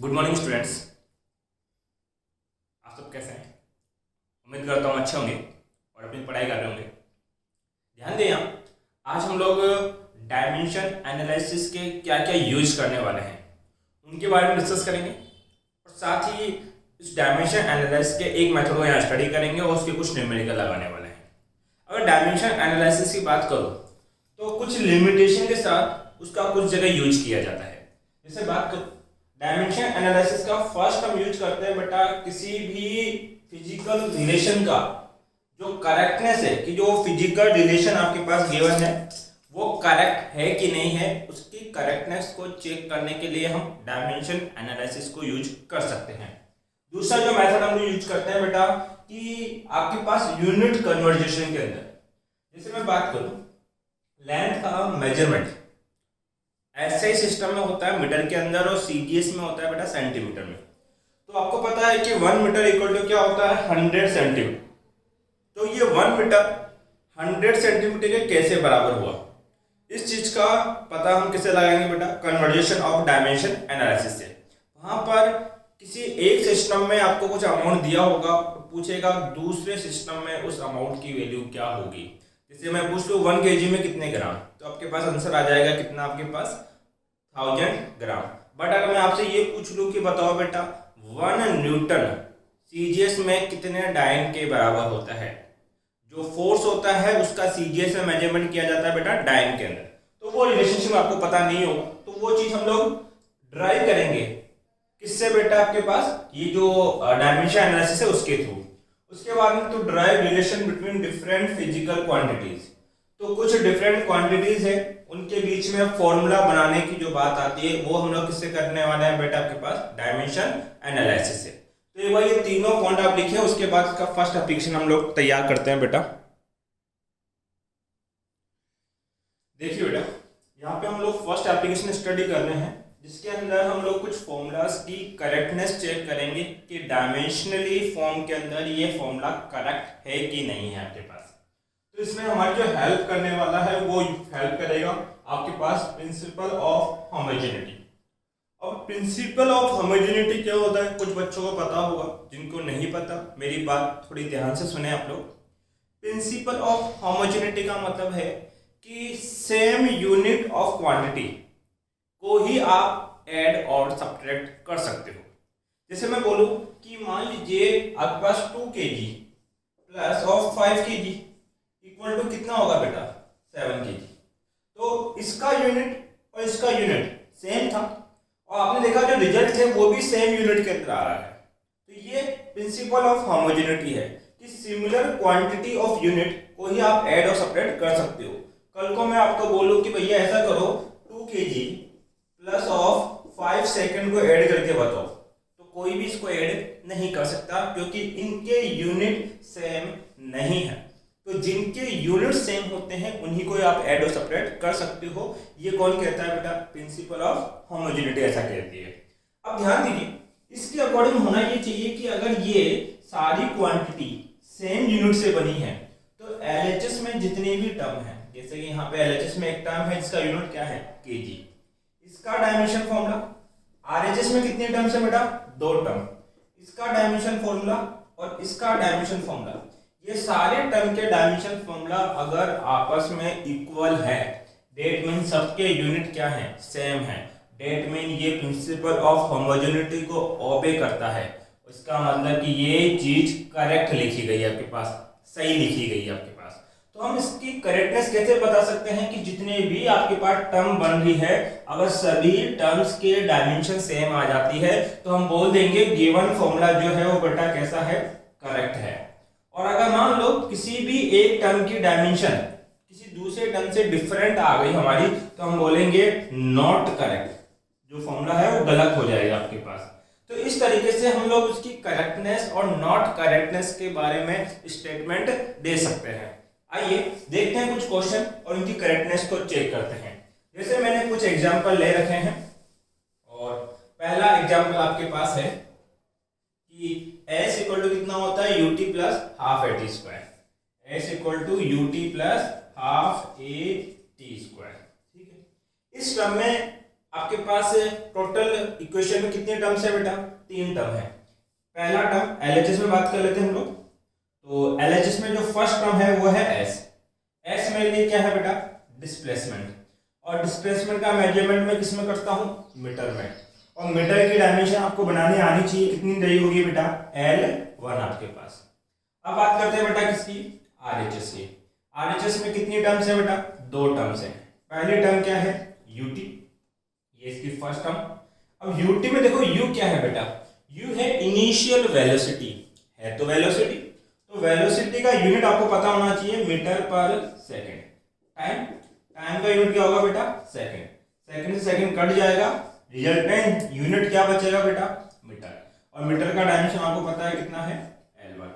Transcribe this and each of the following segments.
Good morning students. आप सब कैसे हैं? उम्मीद करता हूँ अच्छे होंगे और अपनी पढ़ाई कर रहे होंगे। ध्यान दें, आज हम लोग डायमेंशन एनालिसिस के क्या क्या यूज करने वाले हैं उनके बारे में डिस्कस करेंगे और साथ ही इस डायमेंशन एनालिसिस के एक मेथड को यहाँ स्टडी करेंगे और उसके कुछ न्यूमेरिकल लगाने वाले हैं। अगर डायमेंशन एनालिसिस की बात करो तो कुछ लिमिटेशन के साथ उसका कुछ जगह यूज किया जाता है। जैसे बात करो डायमेंशन एनालिसिस का फर्स्ट हम यूज करते हैं बेटा किसी भी फिजिकल रिलेशन का जो करेक्टनेस है कि जो फिजिकल रिलेशन आपके पास गिवन है वो करेक्ट है कि नहीं है, उसकी करेक्टनेस को चेक करने के लिए हम डायमेंशन एनालिसिस को यूज कर सकते हैं। दूसरा जो मेथड हम यूज करते हैं बेटा कि आपके पास यूनिट कन्वर्जेशन के अंदर, जैसे मैं बात करूं लेंथ का मेजरमेंट ऐसे सिस्टम में होता है मीटर के अंदर और सीजीएस में होता है बेटा सेंटीमीटर में। तो आपको पता है कि 1 मीटर इक्वल टू क्या होता है 100 सेंटीमीटर। तो ये 1 मीटर 100 सेंटीमीटर के कैसे बराबर हुआ, इस चीज का पता हम कैसे लगाएंगे बेटा कन्वर्जेशन ऑफ डायमेंशन एनालिसिस से। वहां पर किसी एक सिस्टम में आपको कुछ अमाउंट दिया होगा, पूछेगा दूसरे सिस्टम में उस अमाउंट की वैल्यू क्या होगी। जैसे मैं पूछ लूँ 1 kg में कितने ग्राम, तो आपके पास आंसर आ जाएगा कितना, आपके पास 1000 ग्राम। बट अगर मैं आपसे ये पूछ लूँ कि बताओ बेटा 1 न्यूटन सीजीएस में कितने डाइन के बराबर होता है, जो फोर्स होता है उसका सीजीएस में मेजरमेंट किया जाता है बेटा डाइन के अंदर। तो वो रिलेशनशिप आपको पता नहीं होगा, तो वो चीज हम लोग ड्राइव करेंगे किससे बेटा, आपके पास ये जो डायमेंशन एनालिसिस है उसके थ्रू। उसके बाद में तो drive relation between different physical quantities. तो कुछ डिफरेंट क्वांटिटीज है उनके बीच में फॉर्मूला बनाने की जो बात आती है वो हम लोग किससे करने वाले हैं बेटा, आपके पास डायमेंशन एनालिसिस से। तो एक बार ये तीनों पॉइंट आप लिखिए, उसके बाद इसका फर्स्ट एप्लीकेशन हम लोग तैयार करते हैं बेटा। देखिए बेटा यहाँ पे हम लोग फर्स्ट एप्लीकेशन स्टडी कर रहे हैं जिसके अंदर हम लोग कुछ फॉर्मूलाज की करेक्टनेस चेक करेंगे कि डायमेंशनली फॉर्म के अंदर ये फॉर्मूला करेक्ट है कि नहीं है आपके पास। तो इसमें हमारी जो हेल्प करने वाला है वो हेल्प करेगा आपके पास प्रिंसिपल ऑफ होमोजेनिटी। अब प्रिंसिपल ऑफ होमोजेनिटी क्या होता है, कुछ बच्चों को पता होगा, जिनको नहीं पता मेरी बात थोड़ी ध्यान से सुने आप लोग। प्रिंसिपल ऑफ होमोजेनिटी का मतलब है कि सेम यूनिट ऑफ क्वांटिटी को ही आप ऐड और सब्ट्रैक्ट कर सकते हो। जैसे मैं बोलूं कि मान लीजिए आपके पास 2 kg plus of 5 kg equal to कितना होगा बेटा 7 kg। तो इसका यूनिट और इसका यूनिट सेम था और आपने देखा जो रिजल्ट है वो भी सेम यूनिट के अंदर आ रहा है। तो ये प्रिंसिपल ऑफ होमोजेनिटी है कि सिमिलर क्वांटिटी ऑफ यूनिट को ही आप ऐड और सब्ट्रैक्ट कर सकते हो। कल को मैं आपको बोलूं कि भैया ऐसा करो 2 kg प्लस ऑफ 5 सेकंड को ऐड करके बताओ, तो कोई भी इसको ऐड नहीं कर सकता क्योंकि इनके यूनिट सेम नहीं है। तो जिनके यूनिट सेम होते हैं उन्हीं को आप ऐड और सब्ट्रैक्ट कर सकते हो। ये कौन कहता है बेटा, प्रिंसिपल ऑफ होमोजेनिटी ऐसा कहती है। अब ध्यान दीजिए इसके अकॉर्डिंग होना ये चाहिए कि अगर ये सारी क्वांटिटी सेम यूनिट से बनी है तो एलएचएस में जितने भी टर्म है, जैसे कि यहाँ पे एलएचएस में एक टर्म है जिसका यूनिट क्या है केजी, इसका डायमेंशन फॉर्मूला। आरएचएस में कितने टर्म्स है बेटा 2 टर्म, इसका डायमेंशन फॉर्मूला और इसका डायमेंशन फॉर्मूला। ये सारे टर्म के डायमेंशन फॉर्मूला अगर आपस में इक्वल है डेट मीन सबके यूनिट क्या है सेम है, डेट मीन ये प्रिंसिपल ऑफ होमोजेनिटी को ओबे करता है। इसका मतलब कि ये चीज करेक्ट लिखी गई है आपके पास, सही लिखी गई है आपके पास। तो हम इसकी करेक्टनेस कैसे बता सकते हैं कि जितने भी आपके पास टर्म बन रही है अगर सभी टर्म्स के डायमेंशन सेम आ जाती है तो हम बोल देंगे गिवन फॉर्मूला जो है वो बेटा कैसा है करेक्ट है। और अगर मान लो किसी भी एक टर्म की डायमेंशन किसी दूसरे टर्म से डिफरेंट आ गई हमारी तो हम बोलेंगे नॉट करेक्ट, जो फॉर्मूला है वो गलत हो जाएगा आपके पास। तो इस तरीके से हम लोग उसकी करेक्टनेस और नॉट करेक्टनेस के बारे में स्टेटमेंट दे सकते हैं। आइए देखते हैं कुछ क्वेश्चन और इनकी करेक्टनेस को चेक करते हैं। जैसे मैंने कुछ एग्जांपल ले रखे हैं और पहला एग्जांपल आपके पास है कि s इक्वल टू कितना होता है ut plus half a t square, s equal to ut plus half a t square. ठीक है, इस क्रम में आपके पास टोटल इक्वेशन में कितने टर्म्स है बेटा? 3 टर्म है। पहला टर्म एलएचएस में बात कर लेते हैं हम लोग। तो एलएचएस में जो फर्स्ट टर्म है वो है एस। एस मेरे लिए क्या है बेटा? डिस्प्लेसमेंट। और डिस्प्लेसमेंट का मेजरमेंट मैं किस में करता हूँ? मीटर में। और मीटर की डायमेंशन आपको बनानी आनी चाहिए। कितनी रही होगी बेटा? L1 आपके पास। अब बात करते हैं बेटा किसकी? आरएचएस की। आरएचएस में कितनी टर्म्स है बेटा? 2 टर्म्स है। पहली टर्म क्या है? यूटी, ये इसकी फर्स्ट टर्म। अब यूटी में देखो यू क्या है बेटा? यू है इनिशियल वेलोसिटी, है तो वेलोसिटी। तो वेलोसिटी का यूनिट आपको पता होना चाहिए मीटर पर सेकंड। टाइम का यूनिट क्या होगा बेटा? सेकंड। सेकंड से सेकंड कट जाएगा, रिजल्टेंट यूनिट क्या बचेगा बेटा? मीटर। और मीटर का डायमेंशन आपको पता है कितना है? L1।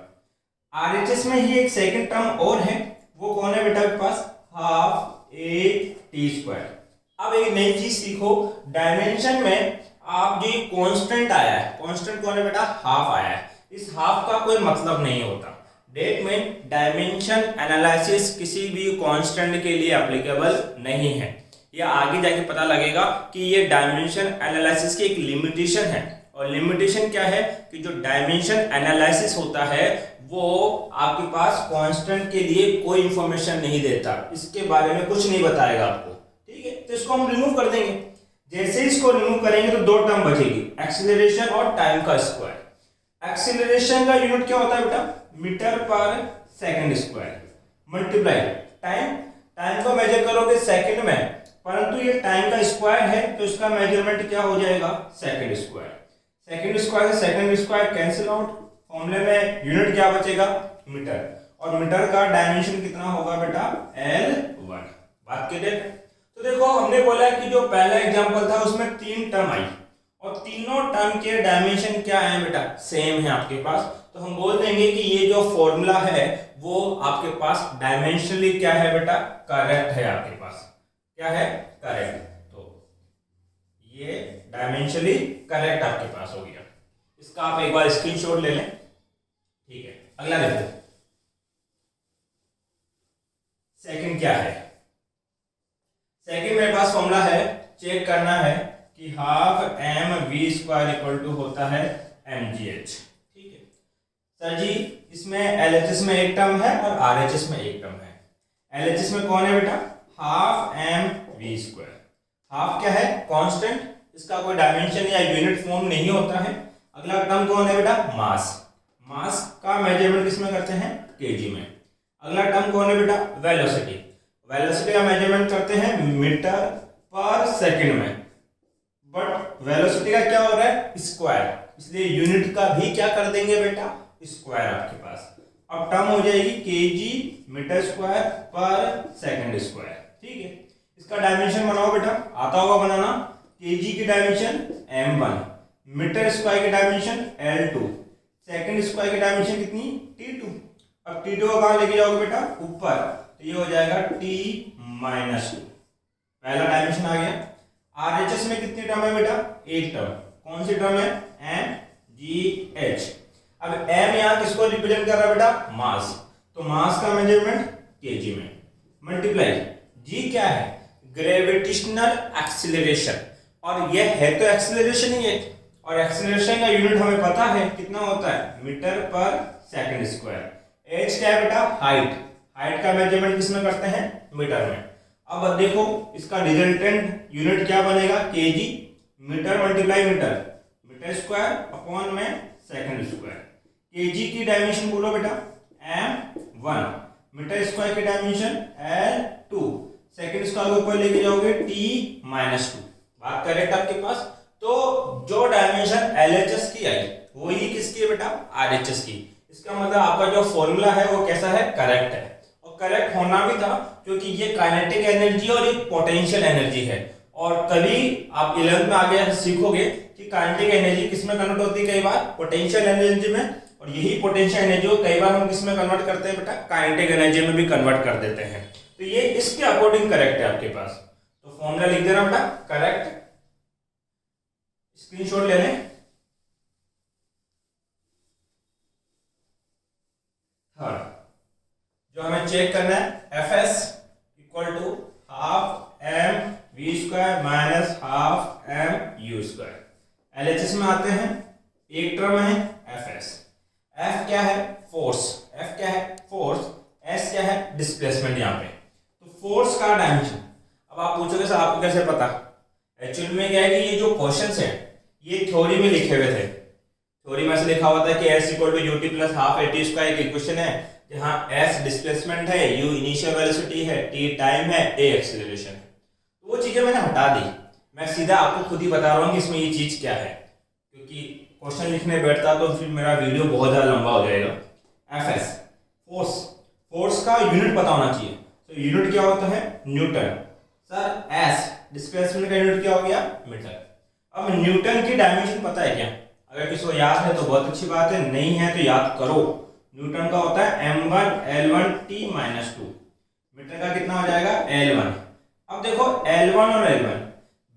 आरएचएस में ही एक सेकंड टर्म और है, वो कौन है बेटा के पास? Half a t square. अब एक नई चीज सीखो, डायमेंशन में आप जो कांस्टेंट आया है, कांस्टेंट कौन है बेटा? हाफ आया है। इस हाफ का कोई मतलब नहीं होता। डेट में डायमेंशन एनालिसिस किसी भी कांस्टेंट के लिए एप्लीकेबल नहीं है। ये आगे जाके पता लगेगा कि ये डायमेंशन एनालिसिस की एक लिमिटेशन है। और लिमिटेशन क्या है कि जो डायमेंशन एनालिसिस होता है वो आपके पास कांस्टेंट के लिए कोई इंफॉर्मेशन नहीं देता, इसके बारे में कुछ नहीं बताएगा आपको। ठीक है, तो इसको हम रिमूव कर देंगे। जैसे इसको रिमूव करेंगे तो 2 टर्म बचेगी, एक्सीलरेशन और टाइम का स्क्वायर। एक्सीलरेशन का यूनिट क्या होता है बेटा? मीटर पर second square multiply time. Time को मेजर करोगे सेकंड में, परंतु ये टाइम का स्क्वायर है तो इसका मेजरमेंट क्या हो जाएगा? Second square. सेकंड स्क्वायर से सेकंड स्क्वायर कैंसिल आउट, फॉर्मूले में यूनिट क्या बचेगा? मीटर। और मीटर का डायमेंशन कितना होगा बेटा? L1। बात के देख, तो देखो हमने बोला कि जो पहला एग्जांपल था उसमें 3 टर्म आई और तीनों टर्म के डायमेंशन क्या है बेटा? सेम है आपके पास। तो हम बोल देंगे कि ये जो फॉर्मूला है वो आपके पास डायमेंशनली क्या है बेटा? करेक्ट है आपके पास। क्या है? करेक्ट। तो ये डायमेंशनली करेक्ट आपके पास हो गया। इसका आप एक बार स्क्रीनशॉट ले लें। ठीक है, अगला देखो। सेकंड क्या है? सेकंड मेरे पास फॉर्मूला है, चेक करना है कि half m v square equal to होता है mgh। ठीक है सर जी, इसमें एलएचएस में एक टर्म है और आरएचएस में एक टर्म है। एलएचएस में कौन है बेटा? Half m v square. Half क्या है? कांस्टेंट, इसका कोई डायमेंशन या यूनिट फॉर्म नहीं होता है। अगला टर्म कौन है बेटा? मास। मास का मेजरमेंट किसमें करते हैं? केजी में। अगला टर्म कौन है बेटा? वेलोसिटी। वेलोसिटी का मेजरमेंट करते हैं मीटर पर सेकंड में, बट वेलोसिटी का क्या हो रहा है? स्क्वायर, इसलिए यूनिट का भी क्या कर देंगे बेटा? स्क्वायर आपके पास। अब टर्म हो जाएगी केजी मीटर स्क्वायर पर सेकंड स्क्वायर। ठीक है, इसका डायमेंशन बनाओ बेटा, आता होगा बनाना। केजी की डायमेंशन m1, मीटर स्क्वायर की डायमेंशन L2, सेकंड स्क्वायर की डायमेंशन कितनी? T2। अब T2 को कहां लेके जाओगे बेटा? ऊपर, तो ये हो जाएगा T-2। पहला डायमेंशन आ गया। आरएचएस में कितनी टर्म है बेटा? एक टर्म। कौन सी टर्म है? mgh। अब m यहां किसको रिप्रेजेंट कर रहा है बेटा? मास। तो मास का मेजरमेंट केजी में मल्टीप्लाई g क्या है? Gravitational acceleration. और ये है तो एक्सीलरेशन ही है, और एक्सीलरेशन का यूनिट हमें पता है कितना होता है? मीटर पर सेकंड स्क्वायर। h क्या है बेटा? हाइट। हाइट का मेजरमेंट किसमें करते हैं? मीटर में। अब देखो इसका रिजल्टेंट यूनिट क्या बनेगा? K G. Metre multiply metre, metre square upon में सेकंड स्क्वायर। केजी की डायमेंशन बोलो बेटा? m1। मीटर स्क्वायर की डायमेंशन L2। सेकंड स्क्वायर को ऊपर लेके जाओगे T-2। बात करेक्ट आपके पास। तो जो डायमेंशन LHS की आई वही किसकी है बेटा? RHS की। इसका मतलब आपका जो फॉर्मूला है वो कैसा है? करेक्ट है। और करेक्ट होना भी था क्योंकि ये काइनेटिक एनर्जी और एक पोटेंशियल एनर्जी है। और कभी आप 11th में आगे सीखोगे कि काइनेटिक एनर्जी किसमें कन्वर्ट होती है? कई बार पोटेंशियल एनर्जी में। और यही पोटेंशियल एनर्जी को कई बार हम किसमें कन्वर्ट करते हैं बेटा? काइनेटिक एनर्जी में भी कन्वर्ट कर देते हैं। तो ये इसके अकॉर्डिंग करेक्ट है आपके पास। तो फॉर्मूला लिख देना बेटा, करेक्ट। स्क्रीनशॉट ले लें। थर्ड जो हमें चेक करना है, Fs equal to half m v square minus half LHS में आते हैं, एक टर्म है Fs। F क्या है? फोर्स। F क्या है? फोर्स। S क्या है? डिस्प्लेसमेंट। यहाँ पे तो फोर्स का डायमेंशन। अब आप पूछोगे सर आपको कैसे पता? एक्चुअली में क्या है कि ये जो क्वेश्चंस है ये थ्योरी में लिखे हुए थे। थ्योरी में ऐसे लिखा हुआ था कि S equal to ut plus half AT square एक इक्वेशन है, जहाँ S डिस्प्लेसमेंट है, U इनिशियल वेलोसिटी है, T टाइम है, A एक्सीलरेशन है। तो वो चीजें मैंने हटा दी, मैं सीधा आपको खुद ही बता रहा हूँ कि इसमें ये चीज क्या है, क्योंकि क्वेश्चन लिखने बैठता तो फिर मेरा वीडियो बहुत ज्यादा लंबा हो जाएगा। Fs फोर्स, फोर्स का यूनिट पता होना चाहिए। तो यूनिट क्या होता है? न्यूटन। सर S डिस्प्लेसमेंट का यूनिट क्या हो गया? मीटर। अब न्यूटन की डायमेंशन पता है क्या? अगर किसी को याद है तो बहुत अच्छी बात है, नहीं है तो याद करो। न्यूटन का होता है m1 L1 T minus 2। Metre का कितना हो जाएगा? L1। अब देखो L1 और L1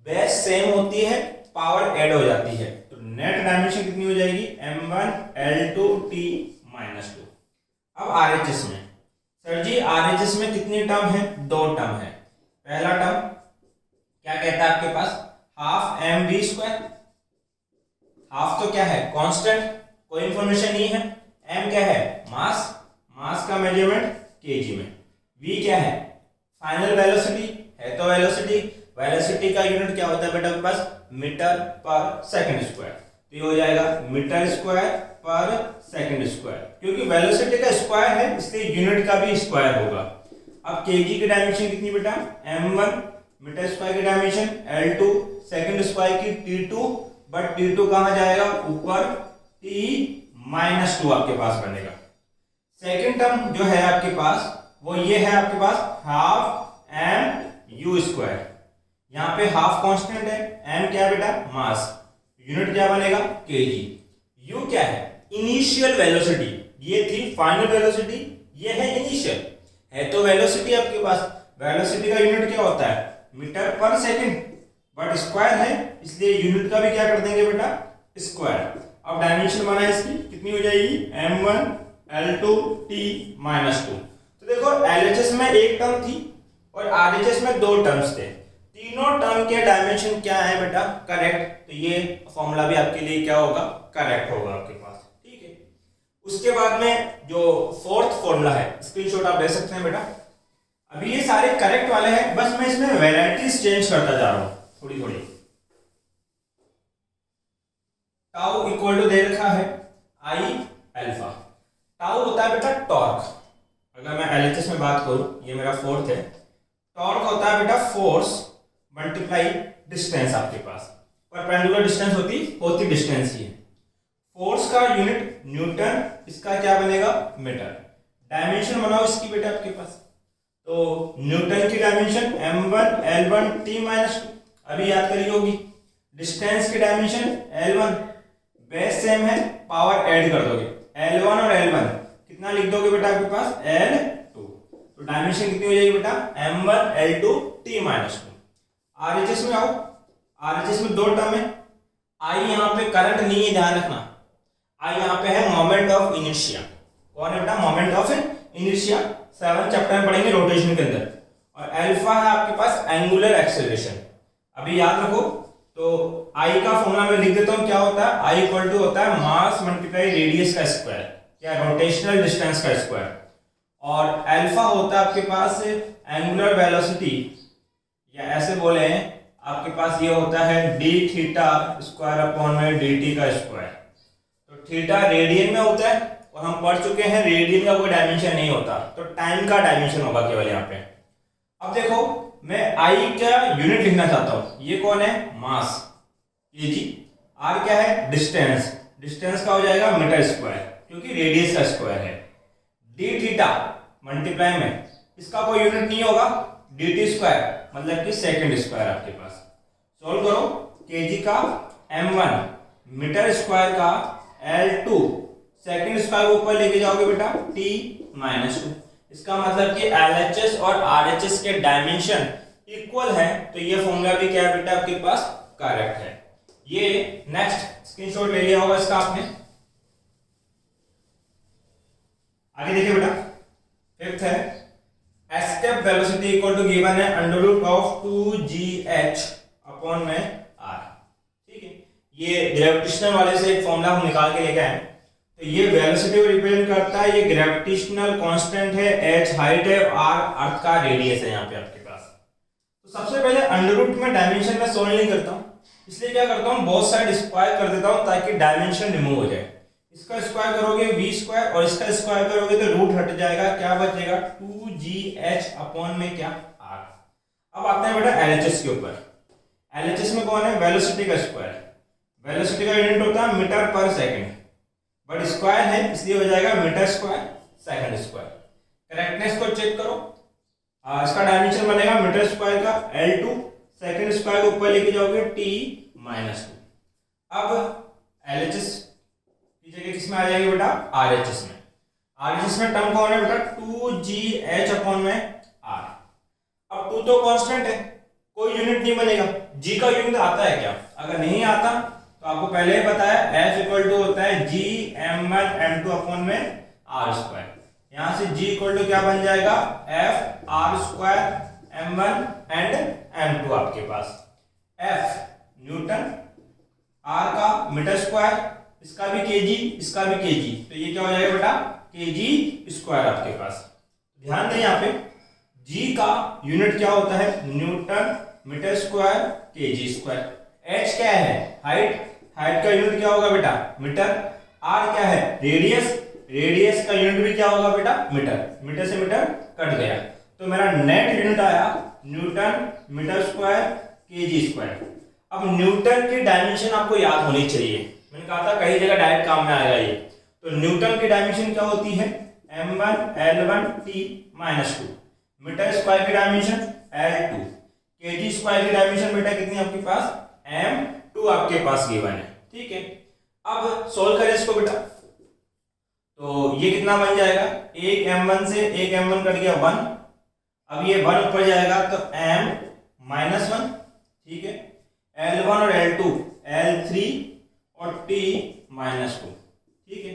बेस सेम होती है, पावर ऐड हो जाती है, तो नेट डायमेंशन कितनी हो जाएगी? m1 L2 T minus 2। अब RHS में, सर जी RHS में कितनी टर्म है? दो टर्म है। पहला टर्म क्या कहता है आपके पास? Half mv square. हाफ तो क्या है? कांस्टेंट, कोई इंफॉर्मेशन नहीं है। m क्या है? मास, मास का मेजरमेंट kg में। v क्या है? फाइनल वेलोसिटी है, तो वेलोसिटी, वेलोसिटी का यूनिट क्या होता है बेटा आपके पास? मीटर पर सेकंड स्क्वायर। तो ये हो जाएगा मीटर स्क्वायर पर सेकंड स्क्वायर, क्योंकि वेलोसिटी का स्क्वायर है इसलिए यूनिट का भी स्क्वायर होगा। अब kg की डायमेंशन कितनी बेटा? m1 मीटर स्क्वायर की डायमेंशन, L2 सेकंड स्क्वायर की T2, बट T2 कहां जाएगा? ऊपर, T माइनस 2 आपके पास बनेगा। सेकंड टर्म जो है आपके पास वो ये है आपके पास हाफ m u स्क्वायर। यहाँ पे हाफ कांस्टेंट है, m क्या है बेटा? मास, यूनिट क्या बनेगा? kg। u क्या है? इनिशियल वेलोसिटी, ये थी फाइनल वेलोसिटी, ये है इनिशियल। है तो वेलोसिटी आपके पास, वेलोसिटी का यूनिट क्या होता है? मीटर पर सेकंड, बट स्क्वायर है इसलिए यूनिट का भी क्या कर देंगे बेटा? स्क्वायर। अब डायमेंशन बना है इसकी, कितनी हो जाएगी? m1 L2 T minus 2। तो देखो LHS में एक टर्म थी और RHS में दो टर्म्स थे, तीनों टर्म के डायमेंशन क्या है बेटा? करेक्ट। तो ये फॉर्मूला भी आपके लिए क्या होगा? करेक्ट होगा आपके पास, ठीक है। उसके बाद में जो फोर्थ फॉर्मूला है, स्क्रीनशॉट आप ले सकते हैं बेटा। अभी ये सारे करेक्ट वाले हैं, बस मैं इसमें वेराइटीज चेंज करता जा रहा हूं थोड़ी थोड़ी। टाउ इक्वल टू दे रखा है I अल्फा। टाउ होता है बेटा टॉर्क। अगर मैं LHS में बात करूं, ये मेरा फोर्थ है, टॉर्क होता है बेटा फोर्स मल्टीप्लाई डिस्टेंस। आपके पास परपेंडिकुलर डिस्टेंस होती डिस्टेंस ही है। फोर्स का यूनिट न्यूटन, इसका क्या बनेगा? मीटर। डायमेंशन बनाओ इसकी बेटा आपके पास, तो न्यूटन की dimension m1 L1 T minus 2, अभी याद करी होगी। डिस्टेंस की डायमेंशन L1, बेस सेम है, पावर ऐड कर दोगे, L1 और L1 कितना लिख दोगे बेटा आपके पास? L2। तो डायमेंशन कितनी हो जाएगी बेटा? m1 L2 T minus 2। RHS में आओ, RHS में दो टर्म है। I यहाँ पे करंट नहीं है, ध्यान रखना। I यहाँ पे है मोमेंट ऑफ इनर्शिया। कौन है बेटा? मोमेंट ऑफ इनर्शिया, 7 चैप्टर में पढ़ेंगे रोटेशन के अंदर। और अल्फा है आपके पास एंगुलर एक्सेलरेशन। अभी याद रखो, तो I का फॉर्मूला मैं लिख देता हूं, क्या होता है? I इक्वल टू होता है मास मल्टीप्लाई रेडियस का स्क्वायर, क्या रोटेशनल डिस्टेंस का स्क्वायर। और अल्फा होता है आपके पास एंगुलर वेलोसिटी, या ऐसे बोले आपके पास ये होता है d थीटा स्क्वायर अपॉन में dt का स्क्वायर। तो थीटा रेडियन में होता है और हम पढ़ चुके हैं रेडियन का कोई डायमेंशन नहीं होता, तो टाइम का डायमेंशन होगा केवल यहाँ पे। अब देखो मैं I का यूनिट लिखना चाहता हूं, ये कौन है? मास, kg। R क्या है? डिस्टेंस, डिस्टेंस का हो जाएगा मीटर स्क्वायर, क्योंकि रेडियस का स्क्वायर है। d थीटा मल्टीप्लाई में इसका कोई यूनिट नहीं होगा, dt स्क्वायर मतलब कि सेकंड स्क्वायर आपके पास। सॉल्व करो, kg का m1 मीटर स्क्वायर का L2 सेकंड स्क्वायर को ऊपर लेके जाओगे बेटा t माइनस 2। इसका मतलब कि LHS और RHS के डायमेंशन इक्वल है, तो ये फॉर्मूला भी क्या है बेटा आपके पास? करेक्ट है। ये नेक्स्ट स्क्रीनशॉट ले लिया होगा इसका आपने। आगे देखिए बेटा, फिफ्थ है escape velocity equal to given है under root of 2gh upon में r। ठीक है, ये ग्रेविटेशनल वाले से एक फॉर्मूला हम निकाल के लेके आए। तो ये वेलोसिटी को रिप्रेजेंट करता है, ये ग्रेविटेशनल कांस्टेंट है, h हाइट है, r अर्थ का रेडियस है यहाँ पे आपके पास। तो सबसे पहले अंडर रूट में डायमेंशन में सोल्व नहीं करता हूँ, इसलिए क्या करता हूँ बोथ साइड स्क्वायर कर देता हूँ ताकि डायमेंशन रिमूव हो जाए। इसका स्क्वायर करोगे v स्क्वायर और इसका स्क्वायर करोगे तो रूट हट जाएगा, क्या बचेगा 2gh अपॉन में क्या r। अब आते हैं बेटा LHS के ऊपर। LHS में कौन है, वेलोसिटी का स्क्वायर। वेलोसिटी का यूनिट होता है मीटर पर सेकंड, बट स्क्वायर है इसलिए हो जाएगा meter square second square. Correctness को चेक करो, इसका डायमेंशन बनेगा मीटर स्क्वायर का L2, सेकंड स्क्वायर को ऊपर लेके जाओगे t-2। अब LHS की जगह किसमें आ जाएगी बेटा, RHS में। RHS में टर्म कौन है बेटा, 2gh अपॉन में r। अब 2 तो कांस्टेंट है, कोई यूनिट नहीं बनेगा। g का यूनिट आता है क्या, अगर नहीं आता तो आपको पहले ही बताया F इक्वल टू होता है g m1 m2 अपॉन में r स्क्वायर। यहां से g इक्वल टू क्या बन जाएगा, f r square m1 and m2 आपके पास। f न्यूटन, r का मीटर स्क्वायर, इसका भी kg, इसका भी kg, तो ये क्या हो जाएगा बेटा kg स्क्वायर आपके पास। ध्यान दें यहाँ पे g का यूनिट क्या होता है, newton meter square kg square. h क्या है, हाइट, हाइट का यूनिट क्या होगा बेटा मीटर। r क्या है, रेडियस, रेडियस का यूनिट भी क्या होगा बेटा मीटर। मीटर से मीटर कट गया तो मेरा नेट यूनिट आया newton meter square kg square. अब न्यूटन की डायमेंशन आपको याद होनी चाहिए, मैंने कहा था कई जगह डायरेक्ट काम में आएगा ये। तो न्यूटन की डायमेंशन क्या होती है, m1 L1 t-2। Meter square की डायमेंशन L2। kg स्क्वायर की डायमेंशन बेटा कितनी आपके पास, m2 आपके पास गिवन है, ठीक है। अब सोल्व करें इसको बेटा, तो ये कितना बन जाएगा, एक m1 से एक m1 कट गया 1। अब ये 1 ऊपर जाएगा तो m -1, ठीक है। L1 और L2 L3 और t-2, ठीक है।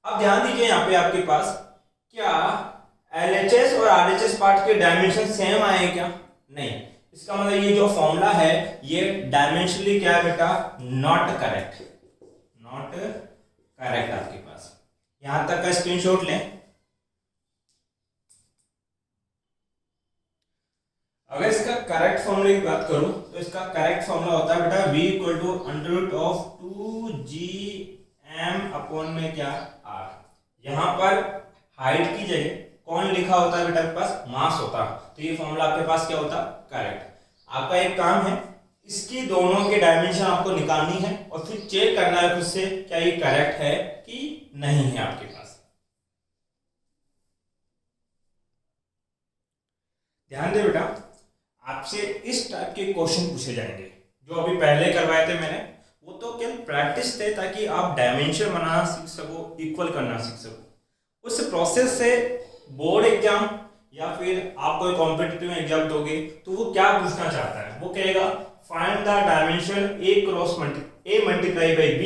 अब ध्यान दीजिए यहाँ पे आपके पास क्या LHS और RHS पार्ट के डायमेंशन सेम आए क्या, नहीं। इसका मतलब ये जो फॉर्मूला है ये डायमेंशनली क्या है बेटा, नॉट करेक्ट, नॉट करेक्ट आपके पास। यहां तक का स्क्रीनशॉट लें। अगर इसका करेक्ट फॉर्मूले की बात करूं तो इसका करेक्ट फॉर्मूला होता है बेटा v equal to under root of 2gm upon में क्या r। यहां पर हाइट की जगह कौन लिखा होता है बेटा आपके पास, मास होता, तो ये फॉर्मूला आपके पास क्या होता, करेक्ट। आपका एक काम है, इसकी दोनों के डायमेंशन आपको निकालनी है और फिर चेक करना है खुद से क्या ये करेक्ट है कि नहीं है आपके पास। ध्यान दे बेटा, आपसे इस टाइप के क्वेश्चन पूछे जाएंगे। जो अभी पहले करवाए थे मैंने वो तो केवल प्रैक्टिस थे ताकि आप डायमेंशन बनाना सीख सको, इक्वल करना सीख सको। उस प्रोसेस से बोर्ड एग्जाम या फिर आप कोई कॉम्पिटिटिव एग्जाम दोगे तो वो क्या पूछना चाहता है, वो कहेगा find the dimension a cross a multiply by b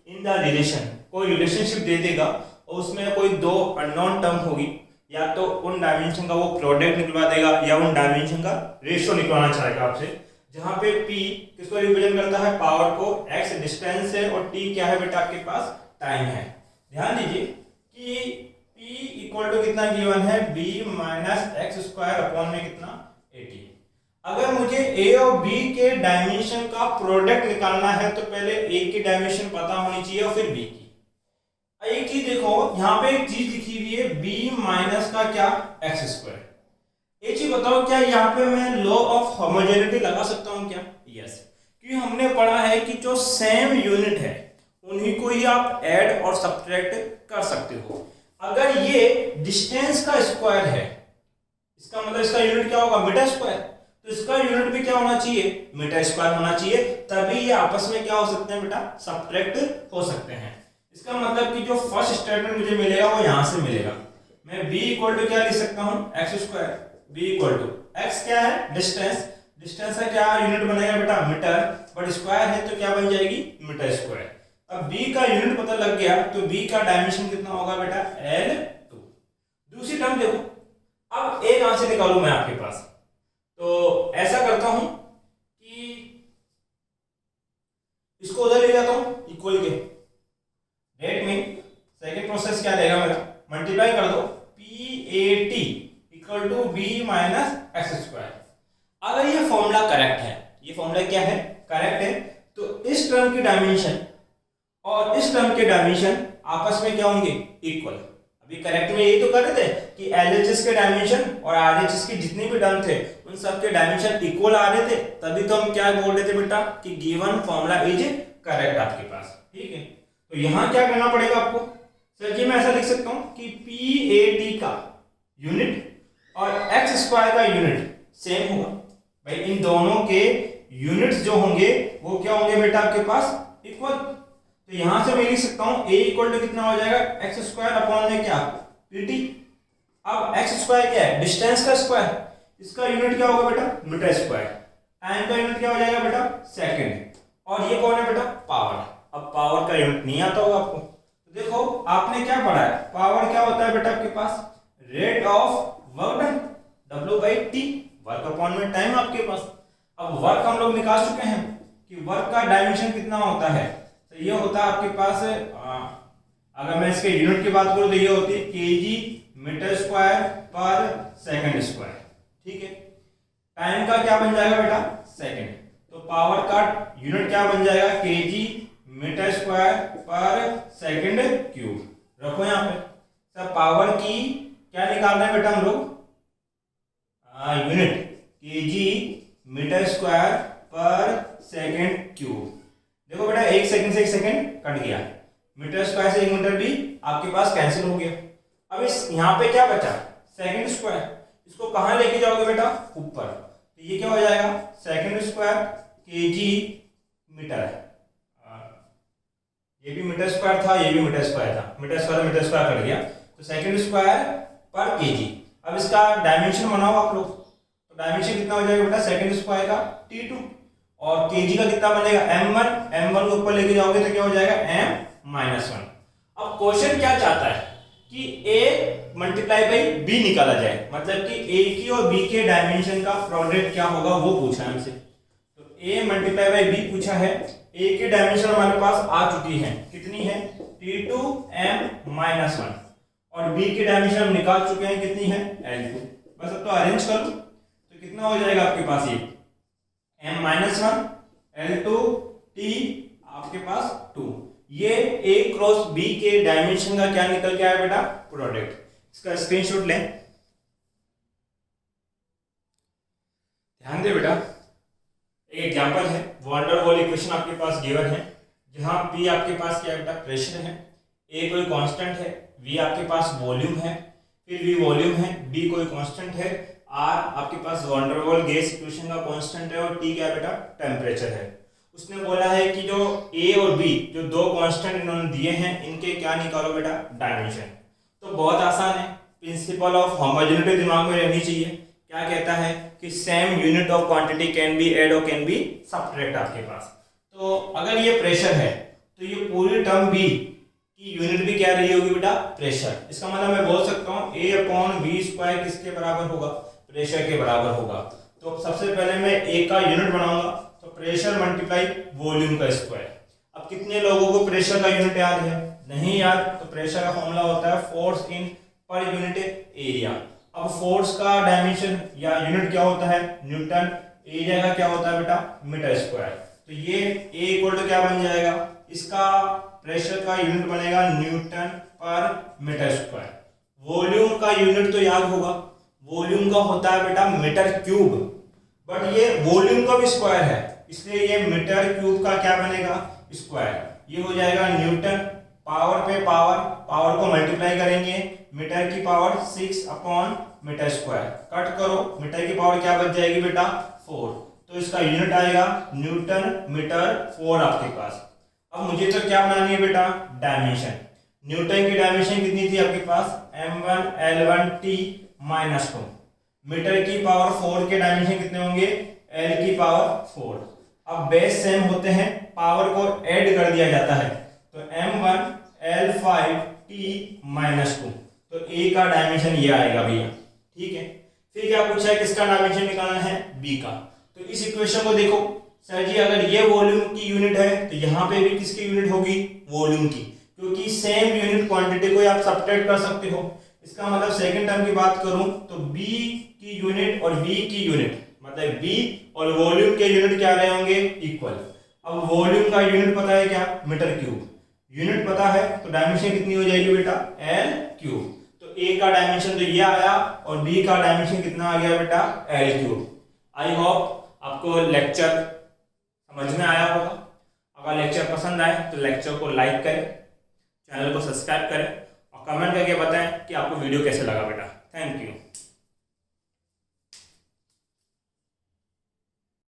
in the relation. कोई रिलेशनशिप दे देगा और उसमें कोई दो अननोन टर्म होगी, या तो उन डायमेंशन का वो प्रोडक्ट निकलवा देगा या उन डायमेंशन का रेशियो निकलवाना चाहेगा आपसे, जहां पे p किसको रिप्रेजेंट करता है, पावर को, x डिस्टेंस है और t क्या है बेटा आपके पास, टाइम है। ध्यान दीजिए कि p इक्वल टू कितना गिवन है, b minus x square upon में कितना 80। अगर मुझे a और b के डायमेंशन का प्रोडक्ट निकालना है तो पहले a की डायमेंशन पता होनी चाहिए और फिर b की। एक चीज देखो, यहाँ पे एक चीज लिखी हुई है b माइनस का क्या, एक्स स्क्वायर। एक चीज बताओ, क्या यहाँ पे मैं लॉ ऑफ होमोजेनिटी लगा सकता हूँ क्या, यस। क्योंकि हमने पढ़ा है कि जो सेम यूनिट है उन्हीं को ही आप ऐड और सब्ट्रैक्ट कर सकते हो। अगर ये डिस्टेंस का स्क्वायर है, इसका मतलब इसका यूनिट क्या होगा, मीटर स्क्वायर, तो इसका यूनिट भी क्या होना चाहिए, मीटर स्क्वायर होना चाहिए, तभी ये आपस में क्या हो सकते हैं बेटा, सब्ट्रैक्ट हो सकते हैं। इसका मतलब कि जो फर्स्ट स्टेटमेंट मुझे मिलेगा वो यहां से मिलेगा। मैं b इक्वल टू क्या लिख सकता हूं, x square. b equal to x क्या है, डिस्टेंस, डिस्टेंस का क्या यूनिट बनेगा बेटा, मीटर, बट स्क्वायर है तो क्या बन जाएगी, मीटर स्क्वायर। अब b का यूनिट पता लग गया तो b का डायमेंशन कितना होगा बेटा, L2। दूसरी टर्म देखो, अब a कहां से निकालूं मैं आपके पास, तो ऐसा करता हूं कि इसको उधर ले जाता हूं ये डेट मीन सेकेंड प्रोसेस क्या देगा मेरा, मल्टीप्लाई कर दो PAT equal to B minus x square. अगर ये फॉर्मूला करेक्ट है, ये फॉर्मूला क्या है, करेक्ट है, तो इस टर्म की डायमेंशन और इस टर्म के डायमेंशन आपस में क्या होंगे, इक्वल। अभी करेक्ट में यही तो कर रहे थे कि LHS के डायमेंशन और RHS के जितने भी टर्म थे उन सब के डायमेंशन इक्वल आ रहे थे, तभी तो हम क्या बोल रहे थे बेटा कि गिवन फॉर्मूला इज करेक्ट आपके पास। ठीक है, तो यहां क्या करना पड़ेगा आपको, सर जी मैं ऐसा लिख सकता हूं कि PAT का यूनिट और एक्स स्क्वायर का यूनिट सेम होगा। भाई इन दोनों के यूनिट्स जो होंगे वो क्या होंगे बेटा आपके पास, इक्वल। तो यहां से मैं लिख सकता हूं a इक्वल टू कितना हो जाएगा, एक्स स्क्वायर अपॉन में क्या, PT। अब एक्स स्क्वायर क्या है, डिस्टेंस का स्क्वायर, इसका यूनिट क्या होगा बेटा, मीटर स्क्वायर। टाइम का यूनिट क्या हो जाएगा बेटा, सेकंड। और ये कौन है बेटा, पावर। अब पावर का यूनिट नहीं आता होगा आपको, तो देखो आपने क्या पढ़ा है, पावर क्या होता है बेटा आपके पास, rate of work done, W/T, work upon में टाइम आपके पास। अब वर्क हम लोग निकाल चुके हैं कि वर्क का डायमेंशन कितना होता है, तो ये होता है आपके पास, अगर मैं इसके यूनिट की बात करूं तो ये होती है kg मीटर स्क्वायर पर सेकंड स्क्वायर। ठीक है, टाइम का क्या बन जाएगा बेटा, सेकंड। तो पावर का यूनिट क्या बन जाएगा, kg मीटर स्क्वायर पर सेकंड क्यूब। रखो यहाँ पे सब पावर की क्या निकालना है बेटा हम लोग, यूनिट kg मीटर स्क्वायर पर सेकंड क्यूब। देखो बेटा एक सेकंड से एक सेकंड कट गया, मीटर स्क्वायर से एक मीटर भी आपके पास कैंसिल हो गया। अब इस यहाँ पे क्या बचा, सेकंड स्क्वायर, इसको कहाँ लेके जाओगे बेटा, ऊपर। तो ये क्या हो जाएगा, सेकंड स्क्वायर kg मीटर है, ये भी मीटर स्क्वायर था, ये भी मीटर स्क्वायर था, मीटर स्क्वायर कट गया, तो सेकंड स्क्वायर पर kg। अब इसका डायमेंशन बनाओ आप लोग, तो डायमेंशन कितना हो जाएगा बेटा, सेकंड स्क्वायर का T2 और kg का कितना बनेगा, m1 को ऊपर लेके जाओगे तो क्या हो जाएगा, m-1। अब क्वेश्चन क्या चाहता है कि a मल्टीप्लाई बाई b निकाला जाए, मतलब कि a की और b के डायमेंशन का प्रोडक्ट क्या होगा वो पूछा है हमसे। तो a मल्टीप्लाई बाई b पूछा है, a की डायमेंशन हमारे पास आ चुकी है, कितनी है, T2 m-1, और b की डायमेंशन हम निकाल चुके हैं, कितनी है, L2। बस अब तो अरेंज कर लो, तो कितना हो जाएगा आपके पास, ये m-1 L2 T आपके पास 2। ये a क्रॉस b के डायमेंशन का क्या निकल के आया बेटा, प्रोडक्ट। इसका स्क्रीनशॉट लें, ध्यान दे बेटा। एक एग्जांपल है, वॉन डेर वाल इक्वेशन आपके पास गिवन है, जहां p आपके पास क्या है बेटा, प्रेशर है, a कोई कांस्टेंट है, v आपके पास वॉल्यूम है, फिर v वॉल्यूम है, b कोई कांस्टेंट है, r आपके पास van der Waal gas equation का कांस्टेंट है, और t क्या बेटा, टेम्परेचर है। उसने बोला है कि जो a और b जो दो कांस्टेंट इन्होंने दिए हैं, इनके क्या निकालो बेटा, डायमेंशन। तो बहुत आसान है, प्रिंसिपल ऑफ होमोजेनिटी दिमाग में रहनी चाहिए। क्या कहता है कि same unit of quantity can be add और कैन बी सब्ट्रैक्ट आपके पास। तो अगर ये प्रेशर है तो ये पूरी टर्म b की यूनिट भी क्या रही होगी बेटा, प्रेशर। इसका मतलब मैं बोल सकता हूँ a/v² किसके बराबर होगा, प्रेशर के बराबर होगा। तो सबसे पहले मैं a का यूनिट बनाऊंगा, तो प्रेशर मल्टीप्लाई वॉल्यूम का स्क्वायर। अब कितने लोगों को प्रेशर का यूनिट याद है, नहीं याद, तो प्रेशर का फॉर्मूला होता है force in per unit area. अब फोर्स का डायमेंशन या यूनिट क्या होता है, न्यूटन, एरिया का क्या होता है बेटा, मीटर स्क्वायर। तो ये a इक्वल टू क्या बन जाएगा, इसका प्रेशर का यूनिट बनेगा न्यूटन पर मीटर स्क्वायर। वॉल्यूम का यूनिट तो याद होगा, वॉल्यूम का होता है बेटा मीटर क्यूब, बट ये वॉल्यूम का भी स्क्वायर है, इसलिए ये मीटर क्यूब का क्या बनेगा, स्क्वायर। ये हो जाएगा न्यूटन, पावर पे पावर को मल्टीप्लाई करेंगे, मीटर की पावर 6/मीटर स्क्वायर, कट करो, मीटर की पावर क्या बच जाएगी बेटा, 4। तो इसका यूनिट आएगा न्यूटन मीटर 4 आपके पास। अब मुझे तो क्या बनानी है बेटा, डायमेंशन। न्यूटन की डायमेंशन कितनी थी आपके पास, m1 L1 T -2। मीटर की पावर 4 के डायमेंशन कितने होंगे, L की पावर 4। अब बेस सेम होते हैं, पावर को ऐड कर दिया जाता है, तो m1 L5 T -2। तो a का डायमेंशन ये आएगा भैया, ठीक है। फिर क्या पूछा है, किसका डायमेंशन निकालना है, b का। तो इस इक्वेशन को देखो, सर जी अगर ये वॉल्यूम की यूनिट है तो यहाँ पे भी किसकी यूनिट होगी, वॉल्यूम की, क्योंकि सेम यूनिट क्वांटिटी को आप सब्ट्रैक्ट कर सकते हो। इसका मतलब सेकंड टर्म की बात करूं तो b की यूनिट और v की यूनिट, मतलब b और वॉल्यूम के यूनिट क्या रहे होंगे, इक्वल। अब वॉल्यूम का यूनिट पता है क्या, मीटर क्यूब, यूनिट पता है तो डायमेंशन कितनी हो जाएगी बेटा, l क्यूब। तो a का डायमेंशन तो ये आया और b का डायमेंशन कितना आ गया बेटा, l क्यूब। आई होप आपको लेक्चर समझ में आया होगा। अगर लेक्चर पसंद आए तो लेक्चर को लाइक करें, चैनल को सब्सक्राइब करें और कमेंट करके बताएं कि आपको वीडियो कैसे लगा बेटा। Thank you.